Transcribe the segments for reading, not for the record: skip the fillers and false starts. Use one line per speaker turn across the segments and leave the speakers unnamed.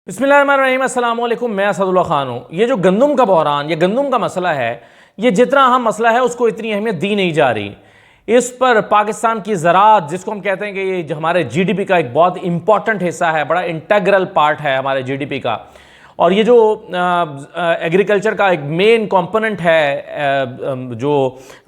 बिस्मिल्लाहिर्रहमानिर्रहीम, अस्सलाम वालेकुम। मैं असदुल्ला खान हूँ। ये जो गंदम का बहरान, ये गंदम का मसला है, ये जितना अहम मसला है उसको इतनी अहमियत दी नहीं जा रही। इस पर पाकिस्तान की ज़राअत, जिसको हम कहते हैं कि ये जो हमारे जीडीपी का एक बहुत इंपॉर्टेंट हिस्सा है, बड़ा इंटेग्रल पार्ट है हमारे जीडीपी का, और ये जो एग्रीकल्चर का एक मेन कंपोनेंट है जो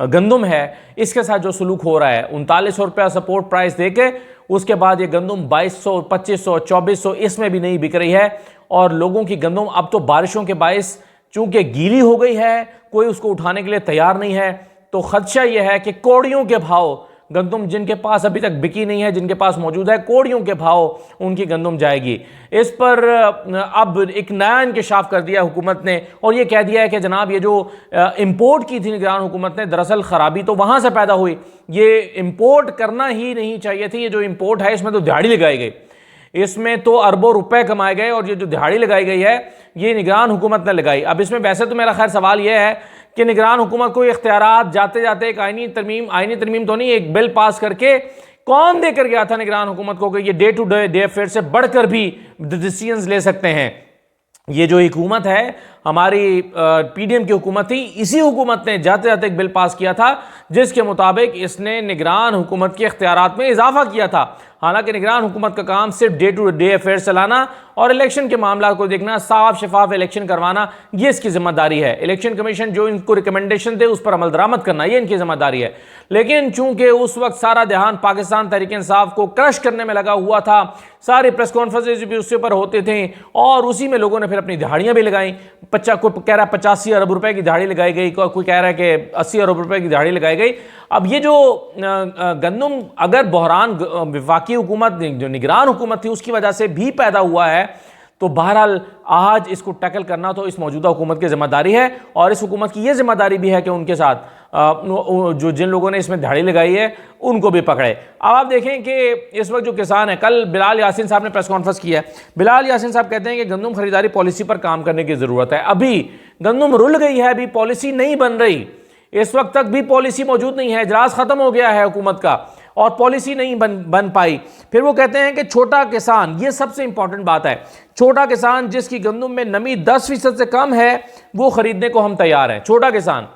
गंदम है, इसके साथ जो सलूक हो रहा है, 3900 रुपया सपोर्ट प्राइस देके उसके बाद ये गंदम 2200, 2500, 2400 इसमें भी नहीं बिक रही है। और लोगों की गंदम अब तो बारिशों के बायस चूंकि गीली हो गई है, कोई उसको उठाने के लिए तैयार नहीं है, तो खदशा यह है कि कौड़ियों के भाव गंदम जिनके पास अभी तक बिकी नहीं है, जिनके पास मौजूद है, कौड़ियों के भाव उनकी गंदम जाएगी। इस पर अब एक नया इंकशाफ कर दिया हुकूमत ने और ये कह दिया है कि जनाब ये जो इंपोर्ट की थी निगरान हुकूमत ने, दरअसल ख़राबी तो वहाँ से पैदा हुई, ये इंपोर्ट करना ही नहीं चाहिए थी। ये जो इंपोर्ट है इसमें तो दिहाड़ी लगाई गई, इसमें तो अरबों रुपए कमाए गए, और ये जो दिहाड़ी लगाई गई है ये निगरान हुकूमत ने लगाई। अब इसमें वैसे तो मेरा खैर सवाल यह है कि निगरान हुकूमत को इख्तियारात जाते जाते एक आईनी तरमीम तो नहीं, एक बिल पास करके कौन देकर गया था निगरान हुकूमत को कि ये डे टू डे अफेयर से बढ़कर भी डिसीजंस ले सकते हैं। ये जो हुकूमत है हमारी पीडीएम की हुकूमत थी, इसी हुकूमत ने जाते जाते एक बिल पास किया था जिसके मुताबिक इसने निगरान हुकूमत के इख्तियारात में इजाफा किया था। हालांकि निगरान हुकूमत का काम सिर्फ डे टू डे अफेयर चलाना और इलेक्शन के मामला को देखना, साफ शफाफ इलेक्शन करवाना, ये इसकी जिम्मेदारी है। इलेक्शन कमीशन जो इनको रिकमेंडेशन दे उस पर अमल दरामद करना, ये इनकी जिम्मेदारी है। लेकिन चूंकि उस वक्त सारा ध्यान पाकिस्तान तहरीक इंसाफ को क्रश करने में लगा हुआ था, सारे प्रेस कॉन्फ्रेंसेज भी उसके ऊपर होते थे और उसी में लोगों ने फिर अपनी दिहाड़ियां भी लगाई। कोई कह रहा है 85 अरब रुपए की दिहाड़ी लगाई गई, कोई कह रहा है कि 80 अरब रुपए की दिहाड़ी लगाई गई। अब ये जो गंदम अगर बहरान वफाकी हुकूमत जो निगरान हुकूमत थी उसकी वजह से भी पैदा हुआ है, तो बहरहाल आज इसको टैकल करना तो इस मौजूदा हुकूमत की जिम्मेदारी है। और इस हुकूमत की यह जिम्मेदारी भी है कि उनके साथ जो जिन लोगों ने इसमें दिहाड़ी लगाई है उनको भी पकड़े। अब आप देखें कि इस वक्त जो किसान है, कल बिलाल यासीन साहब ने प्रेस कॉन्फ्रेंस किया है। बिलाल यासीन साहब कहते हैं कि गंदम खरीदारी पॉलिसी पर काम करने की जरूरत है। अभी गंदम रुल गई है, अभी पॉलिसी नहीं बन रही, इस वक्त तक भी पॉलिसी मौजूद नहीं है, इजलास खत्म हो गया है हुकूमत का और पॉलिसी नहीं बन पाई। फिर वो कहते हैं कि छोटा किसान, ये सबसे इंपॉर्टेंट बात है, छोटा किसान जिसकी गंदम में नमी 10% से कम है वो खरीदने को हम तैयार हैं। छोटा किसान,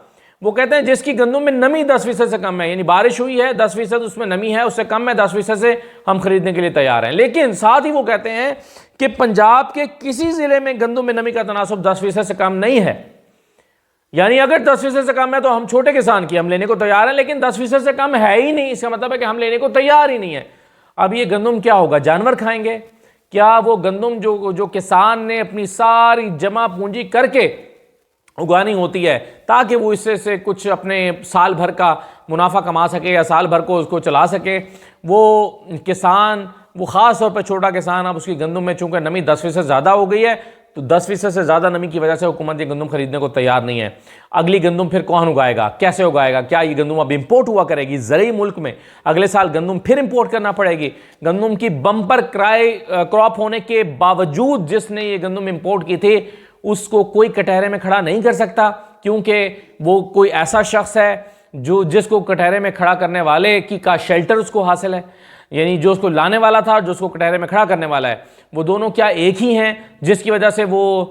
वो कहते हैं जिसकी गंदम में नमी 10% से कम है, यानी बारिश हुई है 10% उसमें नमी है, उससे कम है 10% से हम खरीदने के लिए तैयार हैं। लेकिन साथ ही वो कहते हैं कि पंजाब के किसी जिले में गंदम में नमी का तनासुब 10% से कम नहीं है। यानी अगर 10% से कम है तो हम छोटे किसान की हम लेने को तैयार हैं, लेकिन 10% से कम है ही नहीं, इसका मतलब है कि हम लेने को तैयार ही नहीं है। अब ये गंदम क्या होगा, जानवर खाएंगे क्या? वो गंदम जो किसान ने अपनी सारी जमा पूंजी करके उगानी होती है ताकि वो इससे से कुछ अपने साल भर का मुनाफा कमा सके या साल भर को उसको चला सके, वो किसान, वो ख़ास तौर पर छोटा किसान, अब उसकी गंदम में चूंकि नमी 10% ज़्यादा हो गई है तो 10% से ज़्यादा नमी की वजह से हुकूमत ये गंदम खरीदने को तैयार नहीं है। अगली गंदम फिर कौन उगाएगा, कैसे उगाएगा? क्या ये गंदम अब इंपोर्ट हुआ करेगी? ज़रूरी मुल्क में अगले साल गंदम फिर इंपोर्ट करना पड़ेगी। गंदम की बम्पर क्रॉप होने के बावजूद जिसने ये गंदम इंपोर्ट की थी उसको कोई कटहरे में खड़ा नहीं कर सकता, क्योंकि वो कोई ऐसा शख्स है जिसको कटहरे में खड़ा करने वाले का शेल्टर उसको हासिल है। यानी जो उसको लाने वाला था, जो उसको कटहरे में खड़ा करने वाला है, वो दोनों क्या एक ही हैं, जिसकी वजह से वो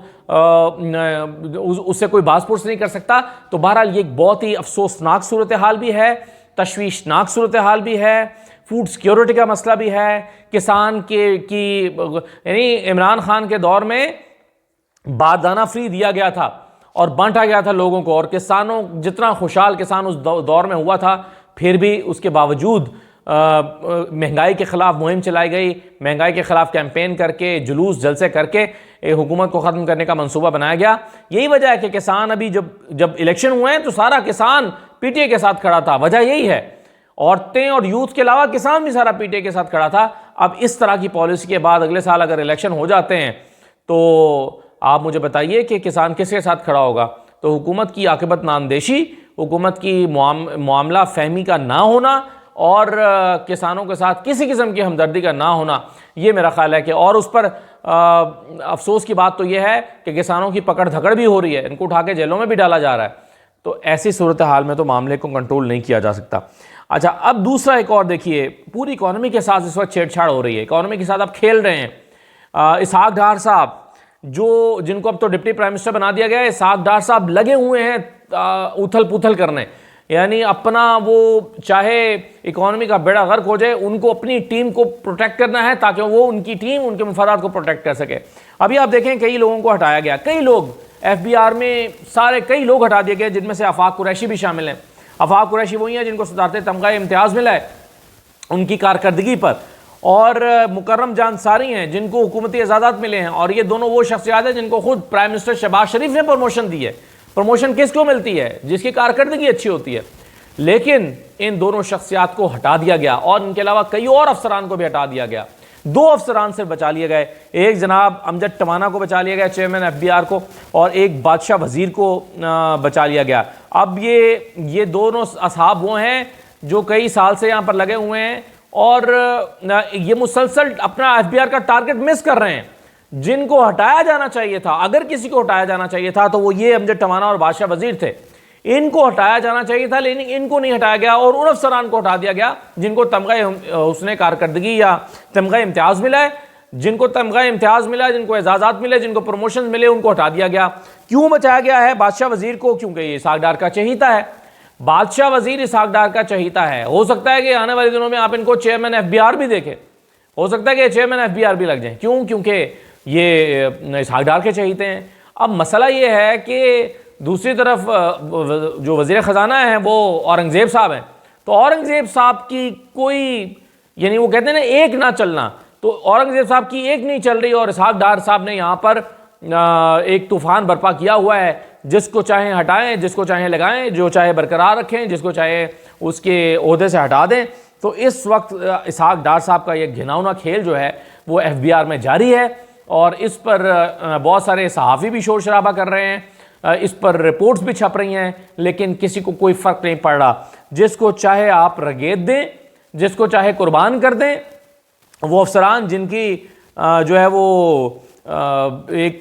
उससे कोई बासपुरस नहीं कर सकता। तो बहरहाल ये एक बहुत ही अफसोसनाक सूरत हाल भी है, तशवीशनाक सूरत हाल भी है, फूड सिक्योरिटी का मसला भी है। किसान की यानी इमरान खान के दौर में बारदाना फ्री दिया गया था और बांटा गया था लोगों को, और किसानों जितना खुशहाल किसान उस दौर में हुआ था, फिर भी उसके बावजूद महंगाई के खिलाफ मुहिम चलाई गई, महंगाई के खिलाफ कैंपेन करके, जुलूस जलसे करके हुकूमत को ख़त्म करने का मंसूबा बनाया गया। यही वजह है कि किसान अभी जब इलेक्शन हुए हैं तो सारा किसान पीटीए के साथ खड़ा था, वजह यही है। औरतें और यूथ के अलावा किसान भी सारा पीटीए के साथ खड़ा था। अब इस तरह की पॉलिसी के बाद अगले साल अगर इलेक्शन हो जाते हैं तो आप मुझे बताइए कि किसान किसके साथ खड़ा होगा? तो हुकूमत की आक़िबत नामंदेशी, हुकूमत की मामला फहमी का ना होना और किसानों के साथ किसी किस्म की हमदर्दी का ना होना, ये मेरा ख्याल है कि, और उस पर अफसोस की बात तो यह है कि किसानों की पकड़ धकड़ भी हो रही है, इनको उठा के जेलों में भी डाला जा रहा है। तो ऐसी सूरत हाल में तो मामले को कंट्रोल नहीं किया जा सकता। अच्छा, अब दूसरा एक और देखिए, पूरी इकॉनमी के साथ इस वक्त छेड़छाड़ हो रही है, इकॉनमी के साथ आप खेल रहे हैं। इसहाक डार साहब जिनको अब तो डिप्टी प्राइम मिनिस्टर बना दिया गया है, इसहाक डार साहब लगे हुए हैं उथल पुथल करने, यानी अपना वो चाहे इकोनॉमी का बेड़ा गर्क हो जाए, उनको अपनी टीम को प्रोटेक्ट करना है ताकि वो उनकी टीम उनके मुफादात को प्रोटेक्ट कर सके। अभी आप देखें कई लोगों को हटाया गया, कई लोग FBI में सारे कई लोग हटा दिए गए, जिनमें से आफाक कुरैशी भी शामिल हैं। आफाक कुरैशी वही हैं जिनको सदारत तमगा इम्तियाज़ मिला है उनकी कारकर्दगी पर, और मुकर्रम जान सारी हैं जिनको हुकूमती एजाज़ात मिले हैं, और ये दोनों वो शख्सियात हैं जिनको खुद प्राइम मिनिस्टर शहबाज शरीफ ने प्रमोशन दी है। प्रमोशन किसको मिलती है? जिसकी कारकर्दगी अच्छी होती है। लेकिन इन दोनों शख्सियात को हटा दिया गया और इनके अलावा कई और अफसरान को भी हटा दिया गया। 2 अफसरान से बचा लिए गए, एक जनाब अमजद टमाना को बचा लिया गया चेयरमैन FBI को, और एक बादशाह वजीर को बचा लिया गया। अब ये दोनों असहाब वो हैं जो कई साल से यहाँ पर लगे हुए हैं और ये मुसलसल अपना FBI का टारगेट मिस कर रहे हैं। जिनको हटाया जाना चाहिए था, अगर किसी को हटाया जाना चाहिए था तो वो ये अमजद टमाना और बादशाह वजीर थे, इनको हटाया जाना चाहिए था, लेकिन इनको नहीं हटाया गया और उन अफसरान को हटा दिया गया जिनको तमगा उसने कारकर्दगी या तमगा इम्तियाज़ मिला है, जिनको तमगा इम्तियाज़ मिला है, जिनको एजाज़ात मिले, जिनको प्रमोशन मिले, उनको हटा दिया गया। क्यों बचाया गया है बादशाह वजीर को? क्योंकि ये इसहाक डार का चहीता है। बादशाह वजीर इसहाक डार का चहीता है। हो सकता है कि आने वाले दिनों में आप इनको चेयरमैन FBI भी देखें, हो सकता है कि चेयरमैन FBI भी लग जाए। क्यों? क्योंकि ये इसहाक डार के चहीते हैं। अब मसला ये है कि दूसरी तरफ जो वज़ीर ख़जाना है वो औरंगज़ेब साहब हैं, तो औरंगज़ेब साहब की कोई, यानी वो कहते हैं ना एक ना चलना, तो औरंगज़ेब साहब की एक नहीं चल रही और इसहाक डार साहब ने यहाँ पर एक तूफ़ान बर्पा किया हुआ है। जिसको चाहे हटाएं, जिसको चाहे लगाएं, जो चाहे बरकरार रखें, जिसको चाहे उसके ओहदे से हटा दें। तो इस वक्त इसहाक डार साहब का ये घिनौना खेल जो है वो FBI में जारी है और इस पर बहुत सारे सहाफ़ी भी शोर शराबा कर रहे हैं, इस पर रिपोर्ट्स भी छप रही हैं, लेकिन किसी को कोई फ़र्क नहीं पड़ रहा। जिसको चाहे आप रगेद दें, जिसको चाहे कुर्बान कर दें। वो अफसरान जिनकी जो है वो एक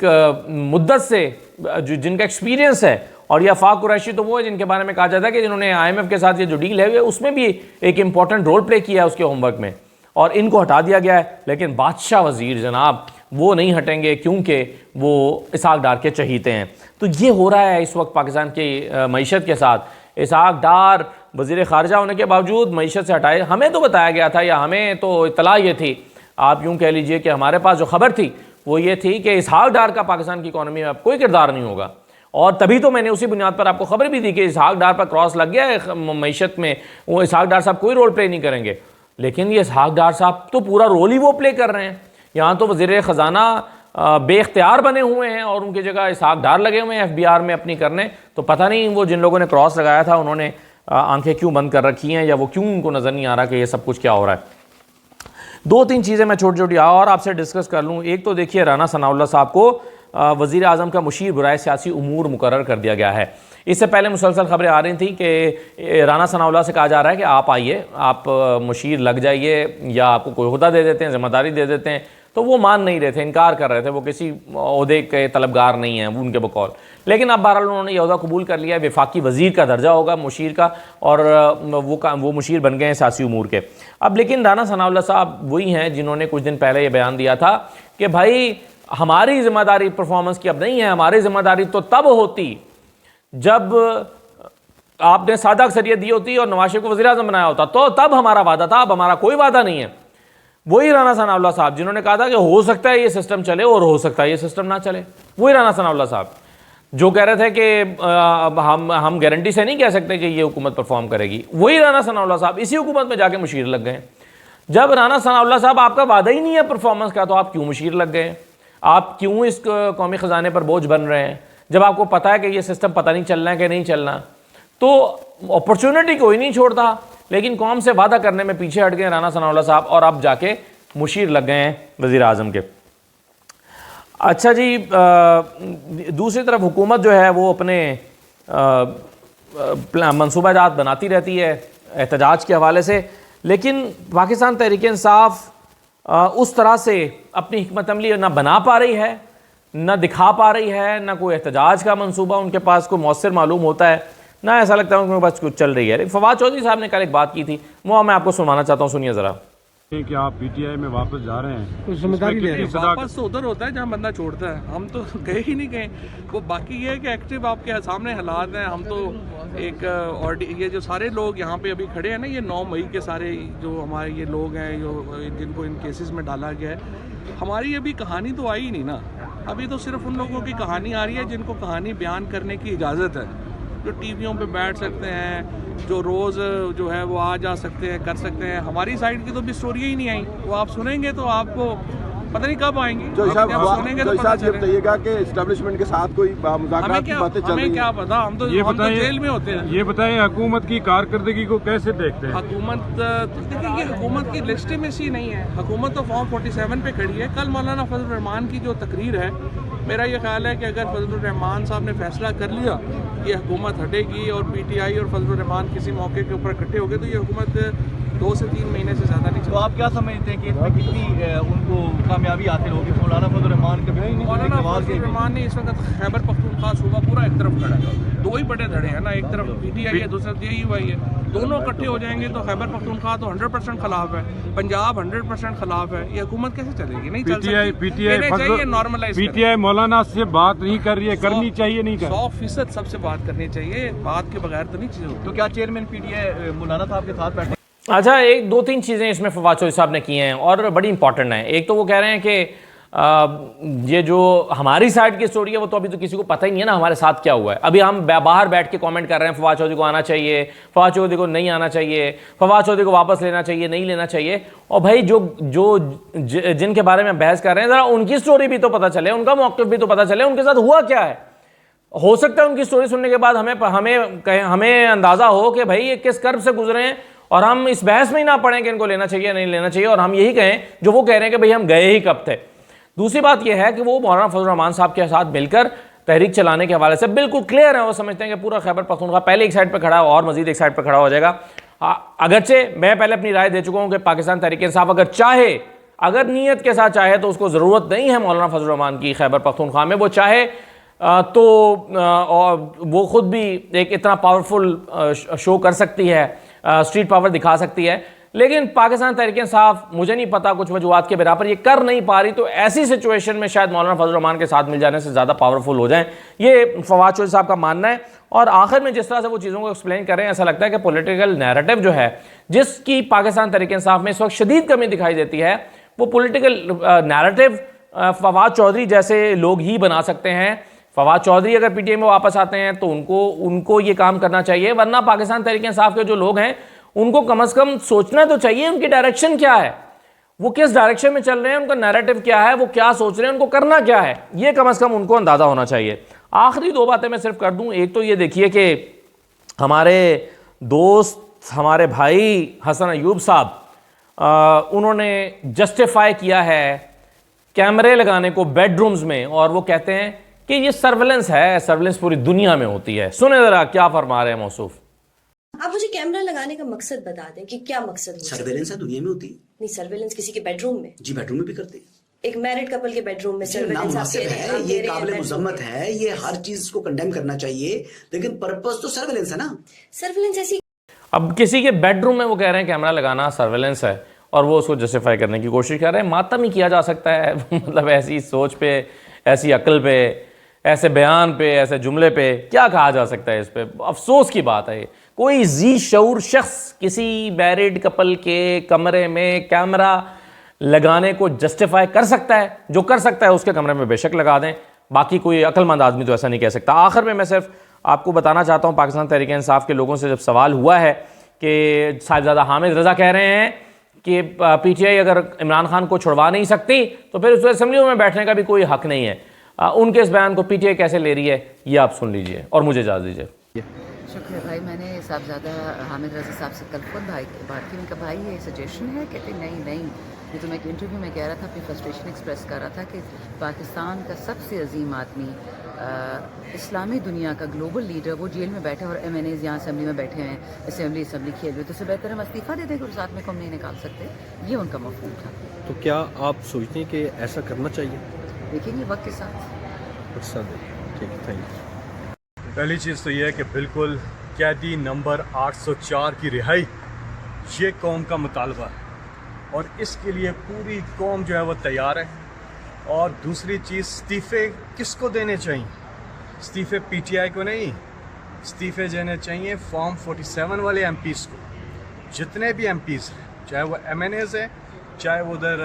मुद्दत से जिनका एक्सपीरियंस है, और यह आफाक कुरैशी तो वो है जिनके बारे में कहा जाता है कि जिन्होंने IMF के साथ ये जो डील है उसमें भी एक इंपॉर्टेंट रोल प्ले किया है उसके होमवर्क में, और इनको हटा दिया गया है। लेकिन बादशाह वजीर जनाब वो नहीं हटेंगे क्योंकि वो इसहाक डार के चहीते हैं। तो ये हो रहा है इस वक्त पाकिस्तान की मईशत के साथ। इसहाक डार वज़ीर ख़ारिजा होने के बावजूद मईशत से हटाए। हमें तो बताया गया था, या हमें तो इतला ये थी, आप यूँ कह लीजिए कि हमारे पास जो खबर थी वो ये थी कि इसहाक डार का पाकिस्तान की इकॉनमी में अब कोई किरदार नहीं होगा, और तभी तो मैंने उसी बुनियाद पर आपको खबर भी दी कि इसहाक डार पर क्रॉस लग गया है मईशत में, वो इसहाक डार साहब कोई रोल प्ले नहीं करेंगे। लेकिन ये इसहाक डार साहब तो पूरा रोल ही वो प्ले कर रहे हैं। यहाँ तो वज़ीर ख़जाना बेख्तियार बने हुए हैं और उनकी जगह इसहाक डार लगे हुए हैं FBI में अपनी करने। तो पता नहीं वो जिन लोगों ने क्रॉस लगाया था उन्होंने आंखें क्यों बंद कर रखी हैं, या वो क्यों उनको नज़र नहीं आ रहा कि ये सब कुछ क्या हो रहा है। 2-3 चीज़ें मैं छोटी छोटी और आपसे डिस्कस कर लूँ। एक तो देखिए, राना सनाउल्लाह साहब को वज़ीर आज़म का मुशीर बराए सियासी उमूर मुकर्रर कर दिया गया है। इससे पहले मुसलसल खबरें आ रही थी कि राना सनाउल्लाह से कहा जा रहा है कि आप आइए, आप मुशीर लग जाइए, या आपको कोई ओहदा दे देते हैं, ज़िम्मेदारी दे देते हैं। तो वो मान नहीं रहे थे, इनकार कर रहे थे, वो किसी ओहदे के तलबगार नहीं हैं उनके बकौल। लेकिन अब बहरहाल उन्होंने ये ओहदा कबूल कर लिया, वफाकी वज़ीर का दर्जा होगा मुशीर का, और वो मुशीर बन गए हैं सियासी उमूर के। अब लेकिन राना सनाउल्लाह साहब वही हैं जिन्होंने कुछ दिन पहले ये बयान दिया था कि भाई हमारी ज़िम्मेदारी परफॉर्मेंस की अब नहीं है, हमारी ज़िम्मेदारी तो तब होती जब आपने सादा अक्सरियत दी होती और नवाज शरीफ को वज़ीर आज़म बनाया होता, तो तब हमारा वादा था, अब हमारा कोई वादा नहीं है। वही राना सनाउल्लाह साहब जिन्होंने कहा था कि हो सकता है ये सिस्टम चले और हो सकता है ये सिस्टम ना चले। वही राना सनाउल्लाह साहब जो कह रहे थे कि हम गारंटी से नहीं कह सकते कि ये हुकूमत परफॉर्म करेगी। वही राना सनाउल्लाह साहब इसी हुकूमत में जाके मुशीर लग गए। जब राना सनाउल्लाह साहब आपका वादा ही नहीं है परफॉर्मेंस का, तो आप क्यों मुशीर लग गए? आप क्यों इस कौमी ख़जाने पर बोझ बन रहे हैं जब आपको पता है कि ये सिस्टम पता नहीं चलना है कि नहीं चलना? तो अपॉर्चुनिटी कोई नहीं छोड़ता, लेकिन कौम से वादा करने में पीछे हट गए राना सनाउल्लाह साहब, और अब जाके मुशीर लग गए हैं वज़ीर आज़म के। अच्छा जी, दूसरी तरफ हुकूमत जो है वो अपने मनसूबाजात बनाती रहती है एहतजाज के हवाले से, लेकिन पाकिस्तान तहरीक इंसाफ उस तरह से अपनी हिकमत अमली ना बना पा रही है, ना दिखा पा रही है, ना कोई एहतजाज का मनसूबा उनके पास को मौसर मालूम होता है, ना ऐसा लगता है उनके पास कुछ चल रही है। फवाद चौधरी साहब ने कल एक बात की थी, वो मैं आपको सुनाना चाहता हूँ, सुनिए ज़रा।
कि आप पीटीआई में वापस जा रहे हैं,
कुछ जिम्मेदारी ले रहे हैं।
वापस तो उधर होता है जहाँ बंदा छोड़ता है, हम तो गए ही नहीं गए। वो बाकी ये है कि एक्टिव आपके सामने हालात हैं। हम तो एक और ये जो सारे लोग यहाँ पे अभी खड़े हैं ना, ये 9 मई के सारे जो हमारे ये लोग हैं जो जिनको इन केसेस में डाला गया है, हमारी अभी कहानी तो आई नहीं ना। अभी तो सिर्फ उन लोगों की कहानी आ रही है जिनको कहानी बयान करने की इजाज़त है, जो टीवियों पे बैठ सकते हैं, जो रोज़ जो है वो आ जा सकते हैं, कर सकते हैं। हमारी साइड की तो भी स्टोरी ही नहीं आई। वो आप सुनेंगे तो आपको पता नहीं कब आएंगी।
जो साहब
सुनेंगे तो पता
ये बताइएगा कि एस्टेब्लिशमेंट के साथ कोई मुज़ाकरात की बातें चल रही हैं?
हमें क्या पता, हम तो जेल में होते हैं।
ये बताएं हुकूमत की कारकर्दगी को कैसे देखते हैं?
हुकूमत देखिए, ये हुकूमत की लेजिटिमेसी नहीं है। हुकूमत तो फॉर्म 47 पे खड़ी है। कल मौलाना फजल रहमान की जो तकरीर है, मेरा ये ख्याल है कि अगर फजल रहमान साहब ने फैसला कर लिया कि हुकूमत हटेगी और पीटीआई और फजल रहमान किसी मौके के ऊपर इकट्ठे हो गए, तो ये हुकूमत 2 से 3 महीने से ज़्यादा नहीं चलेगी।
तो आप क्या समझते हैं कि इसमें कितनी उनको कामयाबी हासिल होगी? मौलाना फजल रहमान के
मौलाना फजल रहमान ने इस वक्त खैबर पख्तूनख्वा सूबा पूरा एक तरफ खड़ा है। 2 ही बड़े धड़े हैं ना, एक तरफ पीटीआई है, दूसरा DUI है। दोनों इकट्ठे हो जाएंगे तो खैबर पख्तूनख्वा तो 100% खिलाफ है, पंजाब 100% खिलाफ है। ये हुकूमत कैसे चलेगी? नहीं चल सकती। नॉर्मलाइज
पीटीआई मौलाना से बात नहीं कर रही है, करनी चाहिए नहीं कर
100% सबसे बात करनी चाहिए। बात के बगैर तो नहीं चीज़ें होती।
तो क्या चेयरमैन पीटीआई मौलाना साहब के साथ बैठे?
अच्छा, 1-2-3 चीज़ें इसमें फवाद चौधरी साहब ने की हैं और बड़ी इंपॉर्टेंट हैं। एक तो वो कह रहे हैं कि ये जो हमारी साइड की स्टोरी है वो तो अभी तो किसी को पता ही नहीं है ना हमारे साथ क्या हुआ है। अभी हम बाहर बैठ के कमेंट कर रहे हैं फवाद चौधरी को आना चाहिए, फवाद चौधरी को नहीं आना चाहिए, फवाद चौधरी को वापस लेना चाहिए, नहीं लेना चाहिए। और भाई जिनके बारे में बहस कर रहे हैं, ज़रा उनकी स्टोरी भी तो पता चले, उनका मौक़िफ़ भी तो पता चले, उनके साथ हुआ क्या है। हो सकता है उनकी स्टोरी सुनने के बाद हमें अंदाज़ा हो कि भाई ये किस कर्ब से गुजरे हैं, और हम इस बहस में ही ना पड़ें कि इनको लेना चाहिए नहीं लेना चाहिए, और हम यही कहें जो वो कह रहे हैं कि भाई हम गए ही कब थे। दूसरी बात यह है कि वो मौलाना फजल रहमान साहब के साथ मिलकर तहरीक चलाने के हवाले से बिल्कुल क्लियर है। वो समझते हैं कि पूरा खैबर पख्तूनख्वा पहले एक साइड पर खड़ा और मजीद एक साइड पर खड़ा हो जाएगा। अगरचे मैं पहले अपनी राय दे चुका हूँ कि पाकिस्तान तहरीक इंसाफ अगर चाहे, अगर नीयत के साथ चाहे, तो उसको ज़रूरत नहीं है मौलाना फजल रहमान की खैबर पख्तूनख्वा में। वो चाहे तो और वो ख़ुद भी एक इतना पावरफुल शो कर सकती है, स्ट्रीट पावर दिखा सकती है, लेकिन पाकिस्तान तहरीक इंसाफ मुझे नहीं पता कुछ वजूहात के बिना पर ये कर नहीं पा रही। तो ऐसी सिचुएशन में शायद मौलाना फजल रहमान के साथ मिल जाने से ज़्यादा पावरफुल हो जाएं, ये फवाद चौधरी साहब का मानना है। और आखिर में जिस तरह से वो चीज़ों को एक्सप्लेन कर रहे हैं, ऐसा लगता है कि पॉलिटिकल नैरेटिव जो है जिसकी पाकिस्तान तहरीक इंसाफ में इस वक्त शदीद कमी दिखाई देती है, वो पॉलिटिकल नैरेटिव फवाद चौधरी जैसे लोग ही बना सकते हैं। फवाद चौधरी अगर पीटीआई में वापस आते हैं तो उनको ये काम करना चाहिए, वरना पाकिस्तान तहरीक इंसाफ के जो लोग हैं उनको कम से कम सोचना तो चाहिए उनकी डायरेक्शन क्या है, वो किस डायरेक्शन में चल रहे हैं, उनका नैरेटिव क्या है, वो क्या सोच रहे हैं, उनको करना क्या है, ये कम से कम उनको अंदाज़ा होना चाहिए। आखिरी 2 बातें मैं सिर्फ कर दूं। एक तो ये देखिए कि हमारे दोस्त, हमारे भाई हसन अयूब साहब, उन्होंने जस्टिफाई किया है कैमरे लगाने को बेडरूम्स में, और वो कहते हैं कि ये सर्वेलेंस है, सर्वेलेंस पूरी दुनिया में होती है। सुने जरा क्या फरमा रहे हैं मौसूफ।
आप मुझे कैमरा लगाने का मकसद बता दें कि क्या मकसद?
सर्वेलेंस है, दुनिया में होती है।
नहीं, सर्वेलेंस किसी के बेडरूम में?
जी, बेडरूम में भी करते हैं।
एक मैरिड कपल के बेडरूम में सर्वेलेंस
है, ये काबिल मुजम्मत है, ये हर चीज को कंडेम करना चाहिए, लेकिन पर्पस तो सर्वेलेंस है ना।
सर्वेलेंस ऐसी,
अब किसी के बेडरूम में वो कह रहे हैं कैमरा लगाना सर्वेलेंस है, और वो उसको जस्टिफाई करने की कोशिश कर रहे हैं। मातम ही किया जा सकता है मतलब ऐसी सोच पे, ऐसी अक्ल पे, ऐसे बयान पे, ऐसे जुमले पे क्या कहा जा सकता है? इस पे अफसोस की बात है। कोई जी शऊर शख्स किसी मैरिड कपल के कमरे में कैमरा लगाने को जस्टिफाई कर सकता है? जो कर सकता है उसके कमरे में बेशक लगा दें, बाकी कोई अक्लमंद आदमी तो ऐसा नहीं कह सकता। आखिर में मैं सिर्फ आपको बताना चाहता हूँ, पाकिस्तान तहरीक इंसाफ के लोगों से जब सवाल हुआ है कि साहिबजादा हामिद रज़ा कह रहे हैं कि पीटीआई अगर इमरान खान को छुड़वा नहीं सकती तो फिर उस असेंबली में बैठने का भी कोई हक नहीं है, उनके इस बयान को पीटीआई कैसे ले रही है, ये आप सुन लीजिए और मुझे इजाज़त दीजिए।
शुक्रिया भाई। मैंने साहबजादा हामिद रज़ा साहब से कल खुद बात की। उनका भाई ये सजेशन है, कहते नहीं, ये तो मैं एक इंटरव्यू में कह रहा था, अपनी फ्रस्ट्रेशन एक्सप्रेस कर रहा था कि पाकिस्तान का सबसे अजीम आदमी, इस्लामी दुनिया का ग्लोबल लीडर, वो जेल में बैठे और MNAs यहाँ असेंबली में बैठे हैं, असेंबली खेल रहे, तो उससे बेहतर हम इस्तीफ़ा दे दें, साथ में कम नहीं निकाल सकते। ये उनका मफहूम था।
तो क्या आप सोचते हैं कि ऐसा करना चाहिए?
देखेंगे वक्त के साथ।
ठीक है, थैंक यू।
पहली चीज़ तो यह है कि बिल्कुल कैदी नंबर 804 की रिहाई ये कौम का मुतालबा है।
और इसके लिए पूरी कौम जो है वो तैयार है। और दूसरी चीज़, इस्तीफ़े किसको देने चाहिए? इस्तीफ़े पीटीआई को नहीं, इस्तीफ़े देने चाहिए फॉर्म 47 वाले एमपीज़ को। जितने भी एमपीज़ हैं, चाहे वो एमएनएज़ हैं, चाहे वो उधर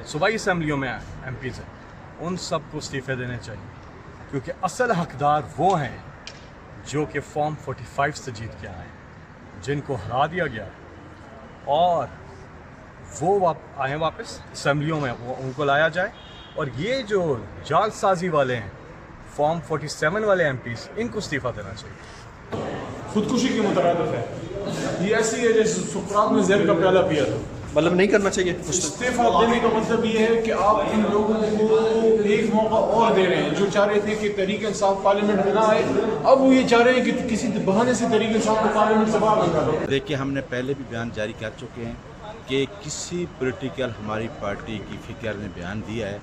सूबाई असम्बलियों में एमपीज़ हैं, उन सबको इस्तीफ़े देने चाहिए, क्योंकि असल हकदार वो हैं जो कि फॉर्म 45 से जीत के आए, जिनको हरा दिया गया और वो आए वापस असम्बलियों में, वो उनको लाया जाए। और ये जो जालसाजी वाले हैं, फॉर्म 47 वाले एमपीज़, इनको इस्तीफ़ा देना चाहिए।
खुदकुशी की मुतरादिफ है, ये ऐसी है जैसे सुकरात ने जहर का प्याला पिया था।
मतलब नहीं करना चाहिए।
इस्तीफा देने का मतलब ये है कि आप इन लोगों को एक मौका और दे रहे हैं। जो चाह रहे थे कि तहरीक इंसाफ पार्लियामेंट में ना आए, अब वो ये चाह रहे हैं कि किसी बहाने से तहरीक इंसाफ को पार्लियामेंट से बाहर निकालो।
देखिए, हमने पहले भी बयान जारी कर चुके हैं कि किसी पॉलिटिकल हमारी पार्टी की फिक्र ने बयान दिया है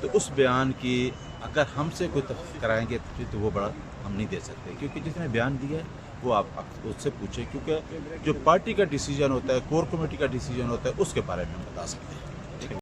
तो उस बयान की अगर हमसे कोई तफसील कराएंगे तो वो बड़ा हम नहीं दे सकते, क्योंकि जिसने बयान दिया है वो आप उससे पूछें, क्योंकि जो पार्टी का डिसीजन होता है, कोर कमेटी का डिसीजन होता है, उसके बारे में हम बता सकते हैं।